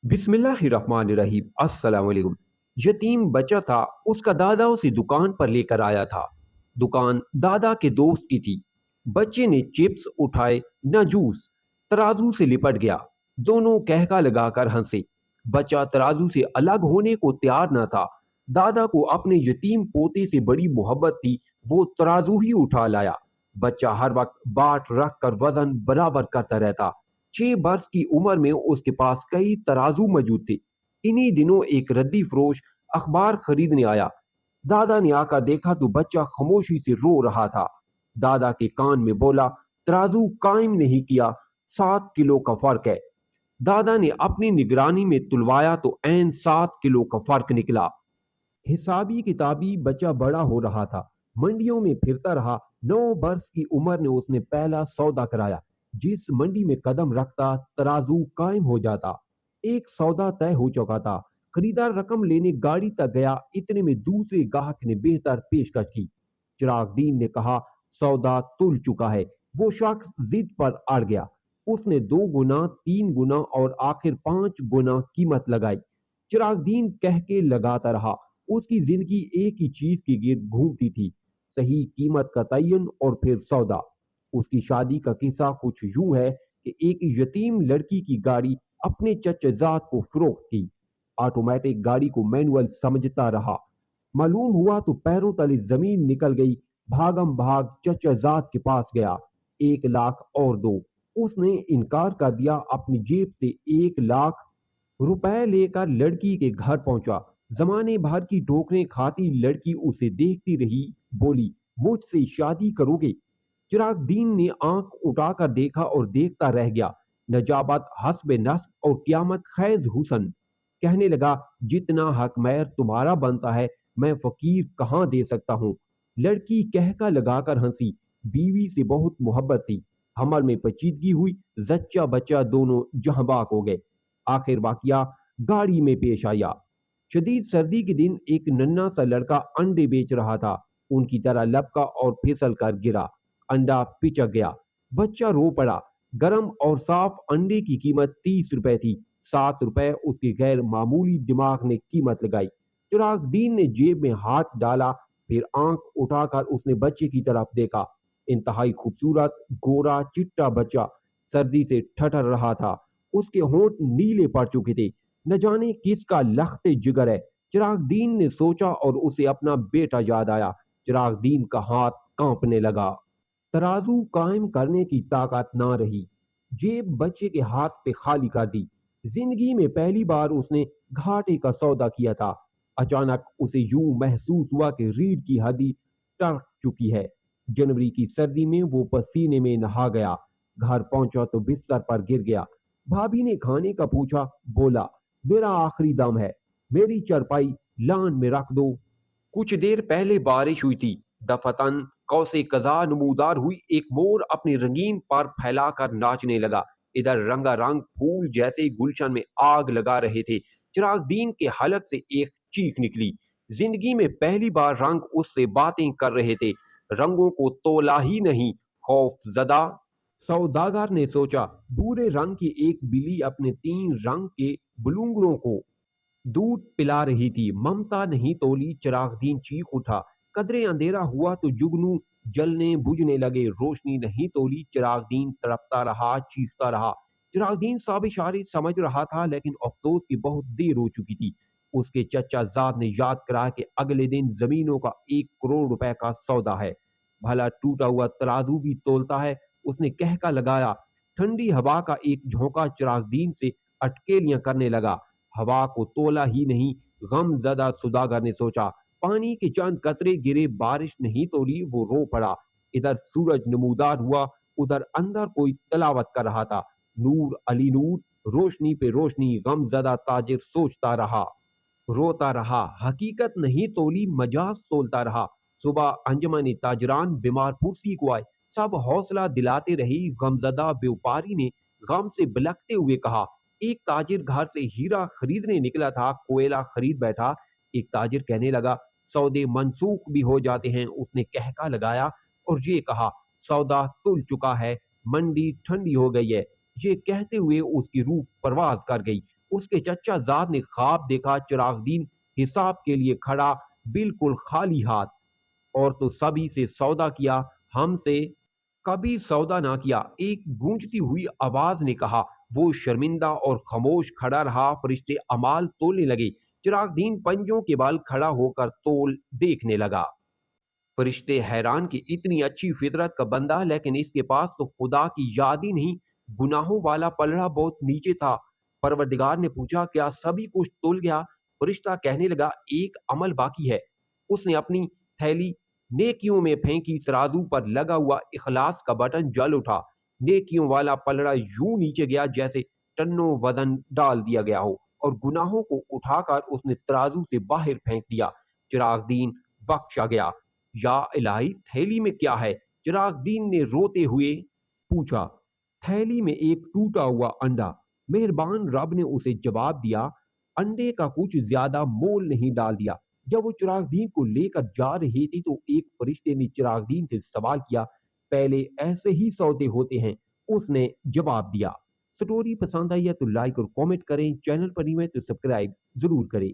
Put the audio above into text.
बिस्मिल्लाहिर्रहमानिर्रहीम। अस्सलाम वालेकुम। यतीम बच्चा था, उसका दादा उसे दुकान पर लेकर आया था। दुकान दादा के दोस्त की थी। बच्चे ने चिप्स उठाए, न जूस। तराजू से लिपट गया। दोनों कहका लगाकर हंसे। बच्चा तराजू से अलग होने को तैयार न था। दादा को अपने यतीम पोते से बड़ी मोहब्बत थी। वो तराजू ही उठा लाया। बच्चा हर वक्त बाट रख कर वजन बराबर करता रहता। 6 वर्ष की उम्र में उसके पास कई तराजू मौजूद थे। इन्हीं दिनों एक रद्दी फरोश अखबार खरीदने आया। दादा ने आकर देखा तो बच्चा खामोशी से रो रहा था। दादा के कान में बोला, तराजू कायम नहीं किया, 7 किलो का फर्क है। दादा ने अपनी निगरानी में तुलवाया तो ऐन 7 किलो का फर्क निकला। हिसाबी किताबी बच्चा बड़ा हो रहा था। मंडियों में फिरता रहा। 9 वर्ष की उम्र में उसने पहला सौदा कराया। जिस मंडी में कदम रखता तराजू कायम हो जाता। एक सौदा तय हो चुका था। खरीदार रकम लेने गाड़ी तक गया, इतने में दूसरे ग्राहक ने बेहतर पेशकश की। चिरागदीन ने कहा, सौदा तुल चुका है। वो शख्स जिद पर अड़ गया। उसने 2 गुना, 3 गुना और आखिर 5 गुना कीमत लगाई। चिरागदीन कह के लगाता रहा। उसकी जिंदगी एक ही चीज के गिर्द घूमती थी, सही कीमत का तयन और फिर सौदा। उसकी शादी का किस्सा कुछ यूं है कि एक यतीम लड़की की गाड़ी अपने चचेजाद को फरोख्त की। ऑटोमेटिक गाड़ी को मैनुअल समझता रहा। मालूम हुआ तो पैरों तले जमीन निकल गई। भागम भाग चचेजाद के पास गया। 1 लाख और दो। उसने इनकार कर दिया। अपनी जेब से 1 लाख रुपए लेकर लड़की के घर पहुंचा। जमाने भर की ठोकरें खाती लड़की उसे देखती रही। बोली, मुझसे शादी करोगे? चिरागदीन ने आंख उठाकर देखा और देखता रह गया। नजाबत हस्ब नस्ब और क्यामत खैज हुसन। कहने लगा, जितना हक मैर तुम्हारा बनता है, मैं फकीर कहां दे सकता हूं। लड़की कहका लगाकर हंसी। बीवी से बहुत मोहब्बत थी। हमल में पेचीदगी हुई। जच्चा बच्चा दोनों जहां बाग हो गए। आखिर वाकया गाड़ी में पेश आया। शदीद सर्दी के दिन एक नन्हा सा लड़का अंडे बेच रहा था। उनकी तरह लपका और फिसल कर गिरा। अंडा पिचक गया। बच्चा रो पड़ा। गरम और साफ अंडे की कीमत 30 रुपए थी। 7 रुपए उसके गैर मामूली दिमाग ने कीमत लगाई। चिरागदीन ने जेब में हाथ डाला। फिर आंख उठाकर उसने बच्चे की तरफ देखा। इंतहाई खूबसूरत गोरा चिट्टा बच्चा सर्दी से ठठर रहा था। उसके होंठ नीले पड़ चुके थे। न जाने किसका लख्ते जिगर है। चिरागदीन ने सोचा और उसे अपना बेटा याद आया। चिरागदीन का हाथ कांपने लगा। तराजू कायम करने की ताकत ना रही। जेब बच्चे के हाथ पे खाली कर दी। जिंदगी में पहली बार उसने घाटे का सौदा किया था। अचानक उसे यूं महसूस हुआ कि रीढ़ की हड्डी टूट चुकी है। जनवरी की सर्दी में वो पसीने में नहा गया। घर पहुंचा तो बिस्तर पर गिर गया। भाभी ने खाने का पूछा। बोला, मेरा आखिरी दम है, मेरी चरपाई लान में रख दो। कुछ देर पहले बारिश हुई थी। दफतन कौसे कजा नमूदार हुई। एक मोर अपने रंगीन पर फैलाकर नाचने लगा। इधर रंगारंग फूल जैसे गुलशन में आग लगा रहे थे। चिरागदीन के हलक से एक चीख निकली। जिंदगी में पहली बार रंग उससे बातें कर रहे थे। रंगों को तोला ही नहीं, खौफ जदा सौदागर ने सोचा। भूरे रंग की एक बिल्ली अपने 3 रंग के बुलुंगड़ों को दूध पिला रही थी। ममता नहीं तोली। चिरागदीन चीख उठा। कदरे अंधेरा हुआ तो जुगनू जलने बुझने लगे। रोशनी नहीं तोली। चिरागदीन तड़पता रहा, चीखता रहा। चिरागदीन सब इशारे समझ रहा था, लेकिन अफसोस की बहुत देर हो चुकी थी। उसके चचा जाद ने याद कराया कि अगले दिन जमीनों का 1 करोड़ रुपए का सौदा है। भला टूटा हुआ तराजू भी तोलता है। उसने कहका लगाया। ठंडी हवा का एक झोंका चिरागदीन से अटकेलियां करने लगा। हवा को तोला ही नहीं। गम ज्यादा सुदागर ने सोचा। पानी के चंद कतरे गिरे, बारिश नहीं तोली। वो रो पड़ा। इधर सूरज नमूदार हुआ, उधर अंदर कोई तलावत कर रहा था। नूर अली नूर, रोशनी पे रोशनी। गम ज्यादा ताजिर सोचता रहा, रोता रहा। हकीकत नहीं तोली, मजाज तोलता रहा। सुबह अंजमन ताजरान बीमार पुरसी को आए। सब हौसला दिलाते रही। गमजदा व्यापारी ने गम से बिलखते हुए कहा, एक ताजिर घर से हीरा खरीदने निकला था, कोयला खरीद बैठा। एक ताजिर कहने लगा, सौदे मनसूख भी हो जाते हैं। उसने कहका लगाया और ये कहा, सौदा तुल चुका है, मंडी ठंडी हो गई है। ये कहते हुए उसकी रूह परवाज कर गई। उसके चचा जाद ने ख्वाब देखा चिरागदीन हिसाब के लिए खड़ा, बिल्कुल खाली हाथ। और तो सभी से सौदा किया, हमसे कभी सौदा ना किया, एक गूंजती हुई आवाज ने कहा। वो शर्मिंदा और खामोश खड़ा रहा। फरिश्ते अमाल तोलने लगे। चिरागदीन पंजों के बल खड़ा होकर तोल देखने लगा। फरिश्ते हैरान कि इतनी अच्छी फितरत का बंदा, लेकिन इसके पास तो खुदा की याद ही नहीं। गुनाहों वाला पलड़ा बहुत नीचे था। परवरदिगार ने पूछा, क्या सभी कुछ तुल गया? फरिश्ता कहने लगा, एक अमल बाकी है। उसने अपनी थैली नेकियों में फेंकी। तराजू पर लगा हुआ इखलास का बटन जल उठा। नेकियों वाला पलड़ा यूं नीचे गया जैसे टन्नों वजन डाल दिया गया हो, और गुनाहों को उठाकर उसने तराजू से बाहर फेंक दिया। चिरागदीन बख्शा गया। या इलाही, थैली में क्या है? चिरागदीन ने रोते हुए पूछा। थैली में एक टूटा हुआ अंडा। मेहरबान रब ने उसे जवाब दिया, अंडे का कुछ ज्यादा मोल नहीं डाल दिया। जब वो चिरागदीन को लेकर जा रही थी तो एक फरिश्ते ने चिरागदीन से सवाल किया, पहले ऐसे ही सौदे होते हैं? उसने जवाब दिया। स्टोरी पसंद आई है तो लाइक और कमेंट करें, चैनल पर नहीं है तो सब्सक्राइब जरूर करें।